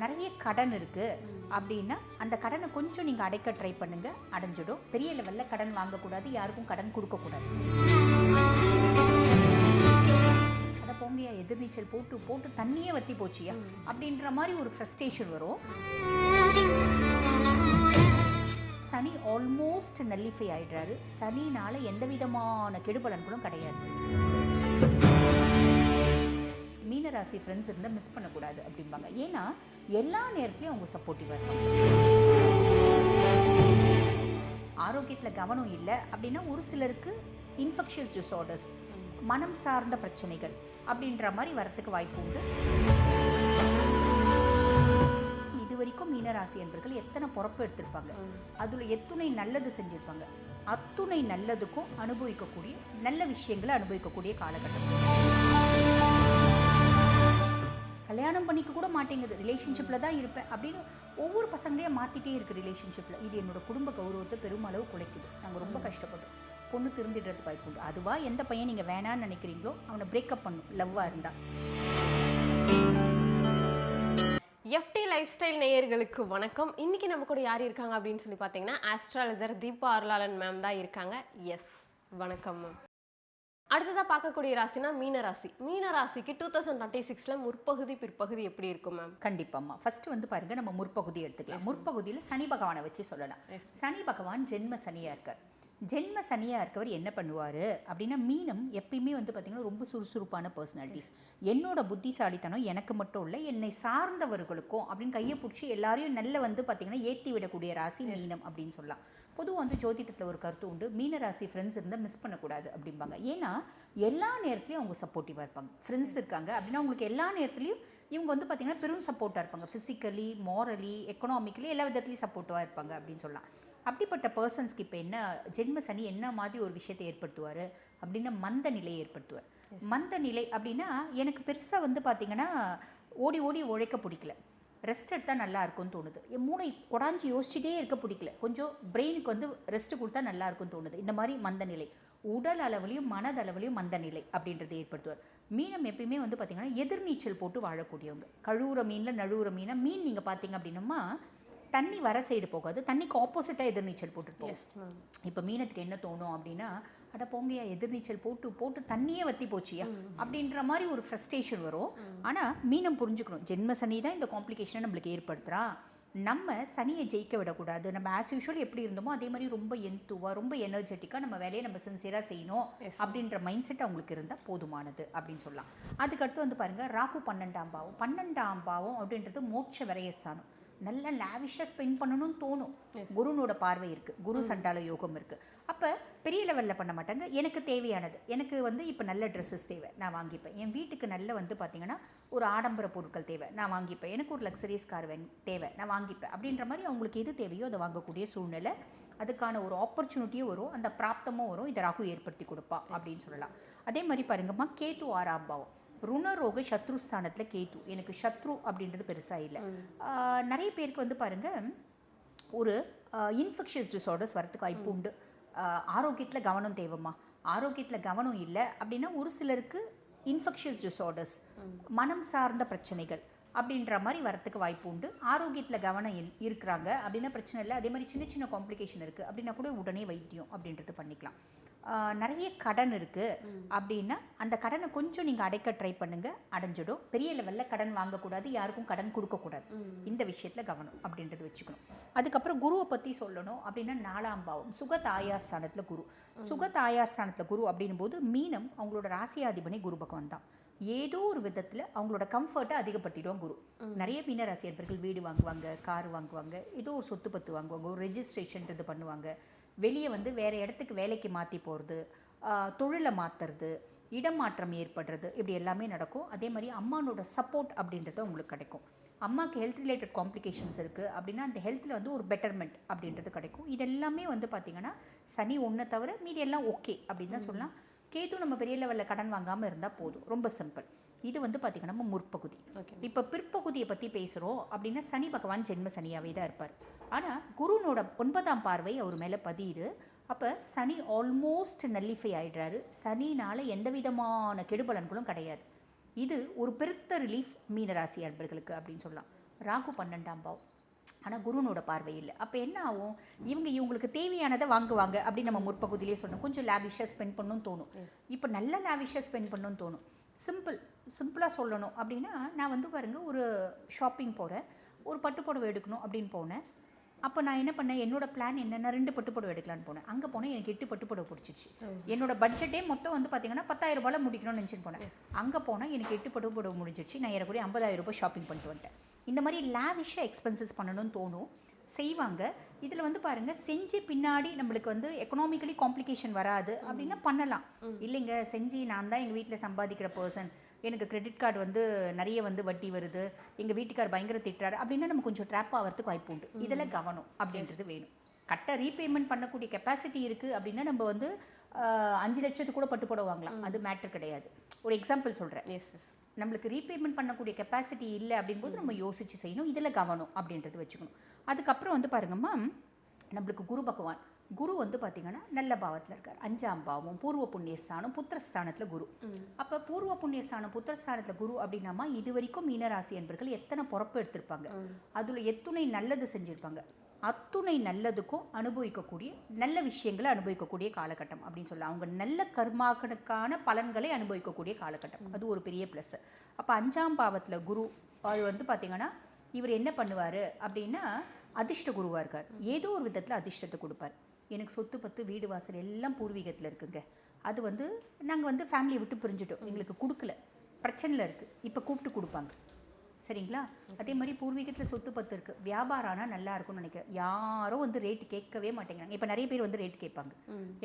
நிறைய கடன் இருக்குது அப்படின்னா அந்த கடனை கொஞ்சம் நீங்கள் அடைக்க ட்ரை பண்ணுங்கள், அடைஞ்சிடும். பெரிய லெவலில் கடன் வாங்கக்கூடாது, யாருக்கும் கடன் கொடுக்கக்கூடாது. அதை போங்கயா, எதிர்நீச்சல் போட்டு போட்டு தண்ணியே வற்றி போச்சியா அப்படின்ற மாதிரி ஒரு ஃப்ரஸ்ட்ரேஷன் வரும். சனி ஆல்மோஸ்ட் நல்லிஃபை ஆகிடுறாரு. சனினால் எந்த விதமான கெடுபலன்களும் கிடையாது. மீனராசி ஃப்ரெண்ட்ஸ் இருந்தால் மிஸ் பண்ணக்கூடாது அப்படிம்பாங்க. ஏன்னா எல்லா நேரத்துலையும் அவங்க சப்போர்ட்டிவாக இருப்பாங்க. ஆரோக்கியத்தில் கவனம் இல்லை அப்படின்னா ஒரு சிலருக்கு இன்ஃபெக்ஷியஸ் டிஸார்டர்ஸ், மனம் சார்ந்த பிரச்சனைகள் அப்படின்ற மாதிரி வரத்துக்கு வாய்ப்பு உண்டு. இது வரைக்கும் மீனராசி என்பர்கள் எத்தனை பொறுப்பு எடுத்திருப்பாங்க, அதில் எத்துணை நல்லது செஞ்சுருப்பாங்க. அத்துணை நல்லதுக்கும் அனுபவிக்கக்கூடிய நல்ல விஷயங்களை அனுபவிக்கக்கூடிய காலகட்டம். கல்யாணம் பண்ணிக்க கூட மாட்டேங்குது, ரிலேஷன்ஷிப்பில் தான் இருப்பேன் அப்படின்னு ஒவ்வொரு பசங்களையும் மாற்றிட்டே இருக்குது ரிலேஷன்ஷிப்பில். இது என்னோட குடும்ப கௌரவத்தை பெருமளவு குலைக்குது. நாங்கள் ரொம்ப கஷ்டப்படுறோம். பொண்ணு திருந்திடுறதுக்கு வாய்ப்பு உண்டு. அதுவாக எந்த பையன் நீங்கள் வேணான்னு நினைக்கிறீங்களோ அவனை பிரேக்கப் பண்ணும், லவ்வாக இருந்தால். எஃப்டி லைஃப் ஸ்டைல் நேயர்களுக்கு வணக்கம். இன்னைக்கு நம்ம கூட யார் இருக்காங்க அப்படின்னு சொல்லி பார்த்தீங்கன்னா ஆஸ்ட்ராலஜர் தீபா அருளாளன் மேம் தான் இருக்காங்க. எஸ், வணக்கம் மேம். அடுத்ததாக பார்க்கக்கூடிய ராசினா மீனராசி. மீனராசிக்கு 2026 முற்பகுதி பிற்பகுதி எப்படி இருக்கும் மேம்? கண்டிப்பாம்மா. ஃபர்ஸ்ட் வந்து பாருங்க, நம்ம முற்பகுதி எடுத்துக்கலாம். முற்பகுதியில் சனி பகவானை வச்சு சொல்லலாம். சனி பகவான் ஜென்ம சனியாக இருக்கார். ஜென்ம சனியாக இருக்கவர் என்ன பண்ணுவார் அப்படின்னா, மீனம் எப்பயுமே வந்து பார்த்திங்கன்னா ரொம்ப சுறுசுறுப்பான பர்சனாலிட்டிஸ். என்னோட புத்திசாலித்தனம் எனக்கு மட்டும் இல்லை, என்னை சார்ந்தவர்களுக்கும் அப்படின்னு கையை பிடிச்சி எல்லாரையும் நல்ல வந்து பார்த்திங்கன்னா ஏற்றி விடக்கூடிய ராசி மீனம் அப்படின்னு சொல்லலாம். பொதுவாக வந்து ஜோதிடத்தில் ஒரு கருத்து உண்டு, மீனராசி ஃப்ரெண்ட்ஸ் இருந்தால் மிஸ் பண்ணக்கூடாது அப்படிம்பாங்க. ஏன்னா எல்லா நேரத்துலையும் அவங்க சப்போர்ட்டிவாக இருப்பாங்க. ஃப்ரெண்ட்ஸ் இருக்காங்க அப்படின்னா அவங்களுக்கு எல்லா நேரத்துலையும் இவங்க வந்து பார்த்திங்கன்னா பெரும் சப்போர்ட்டாக இருப்பாங்க. ஃபிசிக்கலி, மாரலி, எக்கனாமிக்கலி எல்லா விதத்துலையும் சப்போர்ட்டிவாக இருப்பாங்க அப்படின்னு சொல்லலாம். அப்படிப்பட்ட பர்சன்ஸ்க்கு இப்போ என்ன ஜென்ம சனி என்ன மாதிரி ஒரு விஷயத்தை ஏற்படுத்துவார் அப்படின்னா, மந்த நிலையை ஏற்படுத்துவார். மந்த நிலை அப்படின்னா எனக்கு பெருசாக வந்து பார்த்திங்கன்னா ஓடி ஓடி உழைக்க பிடிக்கல, ரெஸ்ட் எடுத்தால் நல்லா இருக்கும்னு தோணுது. என் மூளை கொடாஞ்சி யோசிச்சுட்டே இருக்க பிடிக்கல, கொஞ்சம் பிரெயினுக்கு வந்து ரெஸ்ட் கொடுத்தா நல்லா இருக்கும்னு தோணுது. இந்த மாதிரி மந்த நிலை, உடல் அளவுலையும் மனதளவுலையும் மந்த நிலை அப்படின்றத ஏற்படுத்துவார். மீனம் எப்பயுமே வந்து பார்த்திங்கன்னா எதிர்நீச்சல் போட்டு வாழக்கூடியவங்க. கழுவுற மீனில் நழுவுற மீனை, மீன் நீங்கள் பார்த்தீங்க அப்படின்னம்மா தண்ணி வர சைடு போகாது, தண்ணிக்கு ஆப்போசிட்டாக எதிர்நீச்சல் போட்டுருப்போம். இப்போ மீனத்துக்கு என்ன தோணும் அப்படின்னா, அட போங்கயா, எதிர்நீச்சல் போட்டு போட்டு தண்ணியே வற்றி போச்சியா அப்படின்ற மாதிரி ஒரு ஃப்ரஸ்ட்ரேஷன் வரும். ஆனால் மீனம் புரிஞ்சுக்கணும், ஜென்ம சனி தான் இந்த காம்ப்ளிகேஷனை நம்மளுக்கு ஏற்படுத்துகிறா. நம்ம சனியை ஜெயிக்க விடக்கூடாது. நம்ம ஆஸ் யூஷுவல் எப்படி இருந்தோமோ அதே மாதிரி ரொம்ப எந்துவாக, ரொம்ப எனர்ஜெட்டிக்காக நம்ம வேலையை நம்ம சின்சியராக செய்யணும் அப்படின்ற மைண்ட் செட் அவங்களுக்கு இருந்தால் போதுமானது அப்படின்னு சொல்லலாம். அதுக்கடுத்து வந்து பாருங்கள், ராகு 12ஆம் பாவம். 12ஆம் பாவம் அப்படின்றது மோட்ச விரயஸ்தானம். நல்லா லேவிஷாக ஸ்பெண்ட் பண்ணணும்னு தோணும். குருனோட பார்வை இருக்குது, குரு சண்டால யோகம் இருக்குது. அப்போ பெரிய லெவலில் பண்ண மாட்டாங்க. எனக்கு தேவையானது, எனக்கு வந்து இப்போ நல்ல ட்ரெஸ்ஸஸ் தேவை, நான் வாங்கிப்பேன். என் வீட்டுக்கு நல்ல வந்து பார்த்திங்கன்னா ஒரு ஆடம்பர பொருட்கள் தேவை, நான் வாங்கிப்பேன். எனக்கு ஒரு லக்ஸரியஸ் கார் தேவை, நான் வாங்கிப்பேன். அப்படின்ற மாதிரி அவங்களுக்கு எது தேவையோ அதை வாங்கக்கூடிய சூழ்நிலை, அதுக்கான ஒரு ஆப்பர்ச்சுனிட்டியும் வரும், அந்த பிராப்தமும் வரும். இதை ராகு ஏற்படுத்தி கொடுப்பா அப்படின்னு சொல்லலாம். அதே மாதிரி பாருங்கம்மா, கேது 6ஆம் பாவம். ருணரோக சத்ருஸ்தானத்தில் கேது. எனக்கு சத்ரு அப்படின்றது பெருசாக இல்லை. நிறைய பேருக்கு வந்து பாருங்கள் ஒரு இன்ஃபெக்ஷியஸ் டிஸார்டர்ஸ் வரத்துக்கு வாய்ப்பு உண்டு. ஆரோக்கியத்தில் கவனம் தேவைம்மா. ஆரோக்கியத்தில் கவனம் இல்லை அப்படின்னா ஒரு சிலருக்கு இன்ஃபெக்ஷியஸ் டிஸார்டர்ஸ், மனம் சார்ந்த பிரச்சனைகள் அப்படின்ற மாதிரி வரத்துக்கு வாய்ப்பு உண்டு. ஆரோக்கியத்தில் கவனம் இருக்கிறாங்க அப்படின்னா பிரச்சனை இல்லை. அதே மாதிரி சின்ன சின்ன காம்ப்ளிகேஷன் இருக்குது அப்படின்னா கூட உடனே வைத்தியம் அப்படின்றது பண்ணிக்கலாம். நிறைய கடன் இருக்குது அப்படின்னா அந்த கடனை கொஞ்சம் நீங்கள் அடைக்க ட்ரை பண்ணுங்கள், அடைஞ்சிடும். பெரிய லெவலில் கடன் வாங்கக்கூடாது, யாருக்கும் கடன் கொடுக்கக்கூடாது. இந்த விஷயத்தில் கவனம் அப்படின்றது வச்சுக்கணும். அதுக்கப்புறம் குருவை பற்றி சொல்லணும் அப்படின்னா 4ஆம் பாவம், சுகதாயார் ஸ்தானத்தில் குரு. சுகதாயார் ஸ்தானத்தில் குரு அப்படின்னும் போது மீனம் அவங்களோட ராசியாதிபதி குரு பகவான் தான். ஏதோ ஒரு விதத்தில் அவங்களோட கம்ஃபர்ட்டை அதிகப்படுத்திடுவாங்க குரு. நிறைய மீனராசி என்பர்கள் வீடு வாங்குவாங்க, கார் வாங்குவாங்க, ஏதோ ஒரு சொத்து பத்து வாங்குவாங்க, ஒரு ரெஜிஸ்ட்ரேஷன்றது பண்ணுவாங்க. வெளியே வந்து வேறு இடத்துக்கு வேலைக்கு மாற்றி போகிறது, தொழிலை மாற்றுறது, இடம் மாற்றம் ஏற்படுறது, இப்படி எல்லாமே நடக்கும். அதே மாதிரி அம்மானோட சப்போர்ட் அப்படின்றது உங்களுக்கு கிடைக்கும். அம்மாவுக்கு ஹெல்த் ரிலேட்டட் காம்ப்ளிகேஷன்ஸ் இருக்குது அப்படின்னா அந்த ஹெல்த்தில் வந்து ஒரு பெட்டர்மெண்ட் அப்படின்றது கிடைக்கும். இதெல்லாமே வந்து பார்த்திங்கன்னா சனி ஒன்றை தவிர மீதி எல்லாம் ஓகே அப்படின்னு தான் சொல்லலாம். கேது நம்ம பெரிய லெவலில் கடன் வாங்காமல் இருந்தால் போதும், ரொம்ப சிம்பிள். இது வந்து பார்த்திங்கன்னா நம்ம முற்பகுதி. இப்போ பிற்பகுதியை பற்றி பேசுகிறோம் அப்படின்னா சனி பகவான் ஜென்ம சனியாகவே தான் இருப்பார். ஆனால் குருனோட 9ஆம் பார்வை அவர் மேலே பதியுது. அப்போ சனி ஆல்மோஸ்ட் நல்லிஃபை ஆகிடுறாரு. சனினால் எந்த விதமான கெடுபலன்களும் கிடையாது. இது ஒரு பெருத்த ரிலீஃப் மீனராசி அன்பர்களுக்கு அப்படின்னு சொல்லலாம். ராகு 12ஆம் பாவம், ஆனால் குருனோட பார்வை இல்லை. அப்போ என்ன ஆகும், இவங்களுக்கு தேவையானதை வாங்குவாங்க அப்படின்னு நம்ம முற்பகுதியிலே சொன்னோம். கொஞ்சம் லேவிஷாக ஸ்பெண்ட் பண்ணணும்னு தோணும். இப்போ நல்ல லேவிஷாக ஸ்பெண்ட் பண்ணணும்னு தோணும். சிம்பிளாக சொல்லணும் அப்படின்னா, நான் வந்து பாருங்க ஒரு ஷாப்பிங் போகிறேன், ஒரு பட்டுப்புடவை எடுக்கணும் அப்படின்னு போனேன். அப்போ நான் என்ன பண்ணேன், என்னோட பிளான் என்னென்ன 2 பட்டுப்புடவை எடுக்கலான்னு போனேன். அங்கே போனேன், எனக்கு 8 பட்டுப்புடவை பிடிச்சிச்சு. என்னோட பட்ஜெட்டே மொத்தம் வந்து பார்த்தீங்கன்னா 10,000 ரூபாயில் முடிக்கணும்னு நினச்சிட்டு போனேன். அங்கே போனால் எனக்கு 8 பட்டுப்புடவை முடிஞ்சிச்சு. நான் ஏறக்கூடிய 50,000 ரூபாய் ஷாப்பிங் பண்ணிட்டு வந்துட்டேன். இந்த மாதிரி லேவிஷாக எக்ஸ்பென்சஸ் பண்ணணும்னு தோணும், செய்வாங்க. இதில் வந்து பாருங்கள், செஞ்சு பின்னாடி நம்மளுக்கு வந்து எக்கனாமிக்கலி காம்ப்ளிகேஷன் வராது அப்படின்னா பண்ணலாம். இல்லைங்க செஞ்சு நான் தான் எங்கள் வீட்டில் சம்பாதிக்கிற பர்சன், எனக்கு கிரெடிட் கார்டு வந்து நிறைய வந்து வட்டி வருது, எங்கள் வீட்டுக்கார் பயங்கர திட்டுறாரு அப்படின்னா நம்ம கொஞ்சம் ட்ராப் ஆகிறதுக்கு வாய்ப்பு உண்டு. இதில் கவனம் அப்படின்றது வேணும். கட்ட ரீபேமெண்ட் பண்ணக்கூடிய கெப்பாசிட்டி இருக்குது அப்படின்னா நம்ம வந்து 5 லட்சத்துக்கு கூட பட்டுப்புடவை வாங்கலாம், அது மேட்ரு கிடையாது. ஒரு எக்ஸாம்பிள் சொல்கிறேன். நம்மளுக்கு ரீபேமெண்ட் பண்ணக்கூடிய கெப்பாசிட்டி இல்லை அப்படின்போது நம்ம யோசித்து செய்யணும், இதில் கவனம் அப்படின்றது வச்சுக்கணும். அதுக்கப்புறம் வந்து பாருங்கம்மா, நம்மளுக்கு குரு பகவான், குரு வந்து பார்த்தீங்கன்னா நல்ல பாவத்தில் இருக்கார். 5ஆம் பாவம் பூர்வ புண்ணியஸ்தானம் புத்திரஸ்தானத்தில் குரு. அப்போ பூர்வ புண்ணியஸ்தானம் புத்திரஸ்தானத்தில் குரு அப்படின்னாமா, இது வரைக்கும் மீனராசி என்பர்கள் எத்தனை பொறுப்பு எடுத்திருப்பாங்க, அதில் எத்துணை நல்லது செஞ்சுருப்பாங்க, அத்துணை நல்லதுக்கும் அனுபவிக்கக்கூடிய நல்ல விஷயங்களை அனுபவிக்கக்கூடிய காலகட்டம் அப்படின்னு சொல்லலாம். அவங்க நல்ல கர்மாக்களுக்கான பலன்களை அனுபவிக்கக்கூடிய காலகட்டம், அது ஒரு பெரிய ப்ளஸ். அப்போ 5ஆம் பாவத்தில் குரு, அது வந்து பார்த்தீங்கன்னா இவர் என்ன பண்ணுவார் அப்படின்னா அதிர்ஷ்ட குருவாக இருக்கார். ஏதோ ஒரு விதத்தில் அதிர்ஷ்டத்தை கொடுப்பார். எனக்கு சொத்து பத்து வீடு வாசல் எல்லாம் பூர்வீகத்தில் இருக்குங்க, அது வந்து நாங்கள் வந்து ஃபேமிலியை விட்டு பிரிஞ்சுட்டோம், எங்களுக்கு கொடுக்கல, பிரச்சனையில் இருக்குது, இப்போ கூப்பிட்டு கொடுப்பாங்க. சரிங்களா? அதே மாதிரி பூர்வீகத்தில் சொத்து பத்து இருக்குது, வியாபாரம் ஆனால் நல்லா இருக்கும்னு நினைக்கிறேன். யாரும் வந்து ரேட்டு கேட்கவே மாட்டேங்கிறாங்க. இப்போ நிறைய பேர் வந்து ரேட்டு கேட்பாங்க.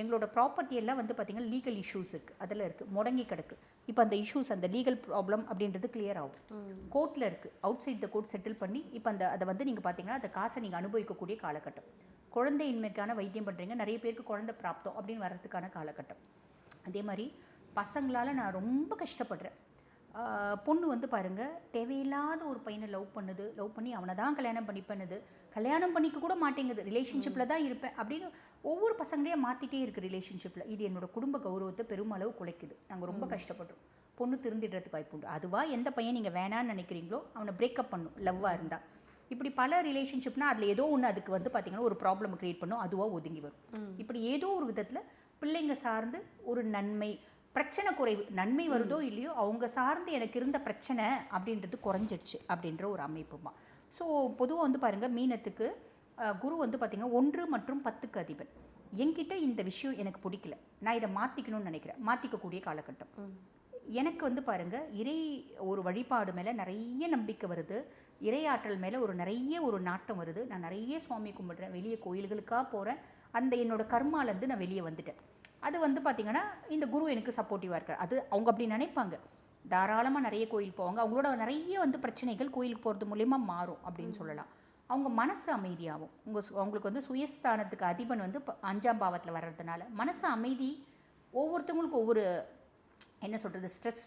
எங்களோட ப்ராப்பர்ட்டி எல்லாம் வந்து பார்த்திங்கன்னா லீகல் இஷ்யூஸ் இருக்குது, அதில் இருக்குது, முடங்கி கிடக்கு. இப்போ அந்த இஷ்யூஸ், அந்த லீகல் ப்ராப்ளம் அப்படின்றது கிளியர் ஆகும். கோர்ட்டில் இருக்குது, outside the court settle பண்ணி இப்போ அதை வந்து நீங்கள் பார்த்தீங்கன்னா அந்த காசை நீங்கள் அனுபவிக்கக்கூடிய காலகட்டம். குழந்தையின்மைக்கான வைத்தியம் பண்ணுறீங்க, நிறைய பேருக்கு குழந்தை பிராப்தம் அப்படின்னு வர்றதுக்கான காலகட்டம். அதே மாதிரி பசங்களால் நான் ரொம்ப கஷ்டப்படுறேன். பொண்ணு வந்து பாருங்கள், தேவையில்லாத ஒரு பையனை லவ் பண்ணி அவனை தான் கல்யாணம் பண்ணிப்பண்ணுது, கல்யாணம் பண்ணிக்க கூட மாட்டேங்குது, ரிலேஷன்ஷிப்பில் தான் இருப்பேன் அப்படின்னு ஒவ்வொரு பசங்களையும் மாற்றிட்டே இருக்குது ரிலேஷன்ஷிப்பில். இது என்னோட குடும்ப கௌரவத்தை பெருமளவு குலைக்குது. நாங்கள் ரொம்ப கஷ்டப்படுறோம். பொண்ணு திருந்திடுறதுக்கு வாய்ப்பு உண்டு. அதுவாக எந்த பையன் நீங்கள் வேணான்னு நினைக்கிறீங்களோ அவனை பிரேக்கப் பண்ணும், லவ்வாக இருந்தால். இப்படி பல ரிலேஷன்ஷிப்னால் அதில் ஏதோ ஒன்று அதுக்கு வந்து பார்த்திங்கன்னா ஒரு ப்ராப்ளம் க்ரியேட் பண்ணும், அதுவாக ஒதுங்கி வரும். இப்படி ஏதோ ஒரு விதத்தில் பிள்ளைங்க சார்ந்து ஒரு நன்மை பிரச்சனை குறைவு, நன்மை வருதோ இல்லையோ அவங்க சார்ந்து எனக்கு இருந்த பிரச்சனை அப்படின்றது குறைஞ்சிடுச்சு அப்படின்ற ஒரு அமைப்புமா. ஸோ பொதுவாக வந்து பாருங்கள், மீனத்துக்கு குரு வந்து பார்த்திங்கன்னா 1 மற்றும் 10க்கு அதிபன். என்கிட்ட இந்த விஷயம் எனக்கு பிடிக்கல, நான் இதை மாற்றிக்கணும்னு நினைக்கிறேன், மாற்றிக்கக்கூடிய காலகட்டம். எனக்கு வந்து பாருங்கள், ஒரு வழிபாடு மேலே நிறைய நம்பிக்கை வருது, இறையாற்றல் மேலே நிறைய நாட்டம் வருது. நான் நிறைய சுவாமி கும்பிட்றேன், வெளியே கோயில்களுக்காக போகிறேன், அந்த என்னோட கர்மாலேருந்து நான் வெளியே வந்துட்டேன். அது வந்து பார்த்திங்கன்னா இந்த குரு எனக்கு சப்போர்ட்டிவாக இருக்கார். அது அவங்க அப்படி நினைப்பாங்க, தாராளமாக நிறைய கோயில் போவாங்க, அவங்களோட நிறைய வந்து பிரச்சனைகள் கோயிலுக்கு போகிறது மூலயமா மாறும் அப்படின்னு சொல்லலாம். அவங்க மனசு அமைதியாகும். அவங்களுக்கு வந்து சுயஸ்தானத்துக்கு அதிபன் வந்து 5ஆம் பாவத்தில் வர்றதுனால மனசு அமைதி. ஒவ்வொருத்தவங்களுக்கும் ஒவ்வொரு என்ன சொல்கிறது, ஸ்ட்ரெஸ்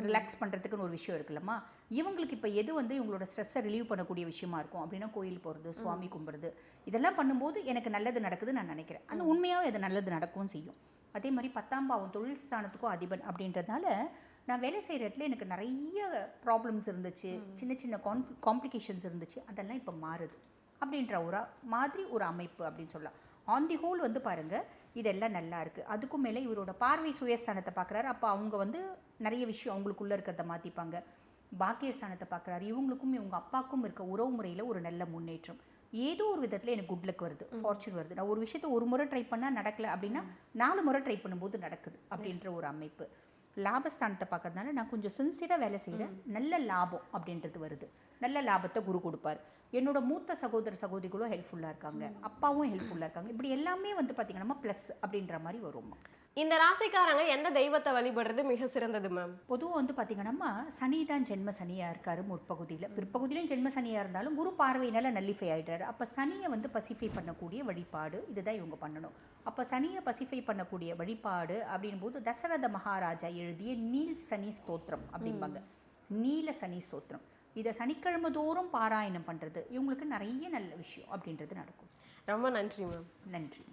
ரிலாக்ஸ் பண்ணுறதுக்குன்னு ஒரு விஷயம் இருக்குல்லம்மா. இவங்களுக்கு இப்போ எது வந்து இவங்களோட ஸ்ட்ரெஸ்ஸை ரிலீவ் பண்ணக்கூடிய விஷயமா இருக்கும் அப்படின்னா கோயில் போகிறது, சுவாமி கும்பிட்றது, இதெல்லாம் பண்ணும்போது எனக்கு நல்லது நடக்குதுன்னு நான் நினைக்கிறேன். அந்த உண்மையாகவும் அது நல்லது நடக்கவும் செய்யும். அதே மாதிரி 10ஆம் பாவம் தொழில் ஸ்தானத்துக்கும் அதிபன் அப்படின்றதுனால நான் வேலை செய்கிற இடத்துல எனக்கு நிறைய ப்ராப்ளம்ஸ் இருந்துச்சு, சின்ன சின்ன காம்ப்ளிகேஷன்ஸ் இருந்துச்சு, அதெல்லாம் இப்போ மாறுது அப்படின்ற ஒரு அமைப்பு அப்படின்னு சொல்லலாம். ஆன் தி ஹோல் வந்து பாருங்கள், இதெல்லாம் நல்லா இருக்குது. அதுக்கும் மேலே இவரோட பார்வை சுயஸ்தானத்தை பார்க்குறாரு. அப்போ அவங்க வந்து நிறைய விஷயம் அவங்களுக்குள்ளே இருக்கிறத மாற்றிப்பாங்க. பாக்கியஸ்தானத்தை பார்க்குறாரு. இவங்களுக்கும் இவங்க அப்பாவுக்கும் இருக்க உறவு முறையில் ஒரு நல்ல முன்னேற்றம். ஏதோ ஒரு விதத்தில் எனக்கு குட் லக் வருது, ஃபார்ச்சூன் வருது. நான் ஒரு விஷயத்தை ஒரு முறை ட்ரை பண்ணால் நடக்கலை அப்படின்னா 4 முறை ட்ரை பண்ணும்போது நடக்குது அப்படின்ற ஒரு அமைப்பு. லாபஸ்தானத்தை பார்க்கறதுனால நான் கொஞ்சம் சின்சியராக வேலை செய்கிறேன், நல்ல லாபம் அப்படின்றது வருது. நல்ல லாபத்தை குரு கொடுப்பார். என்னோட மூத்த சகோதரிகளும் ஹெல்ப்ஃபுல்லாக இருக்காங்க, அப்பாவும் ஹெல்ப்ஃபுல்லாக இருக்காங்க. இப்படி எல்லாமே வந்து பார்த்திங்கன்னா ப்ளஸ் அப்படின்ற மாதிரி வரும். இந்த ராசிக்காரங்க எந்த தெய்வத்தை வழிபடுறது மிக சிறந்தது மேம்? பொதுவாக வந்து பார்த்திங்கன்னா சனி தான் ஜென்ம சனியாக இருக்கார் முற்பகுதியில். பிற்பகுதியிலும் ஜென்ம சனியாக இருந்தாலும் குரு பார்வையினால நல்லிஃபை ஆகிடுறாரு. அப்போ சனியை வந்து பசிஃபை பண்ணக்கூடிய வழிபாடு இதுதான் இவங்க பண்ணணும். அப்போ சனியை பசிஃபை பண்ணக்கூடிய வழிபாடு அப்படின்போது தசரத மகாராஜா எழுதிய நீல் சனி ஸ்தோத்திரம் அப்படிம்பாங்க, நீல சனி ஸ்தோத்திரம். இதை சனிக்கிழமை தோறும் பாராயணம் பண்ணுறது இவங்களுக்கு நிறைய நல்ல விஷயம் அப்படின்றது நடக்கும். ரொம்ப நன்றி மேம். நன்றி.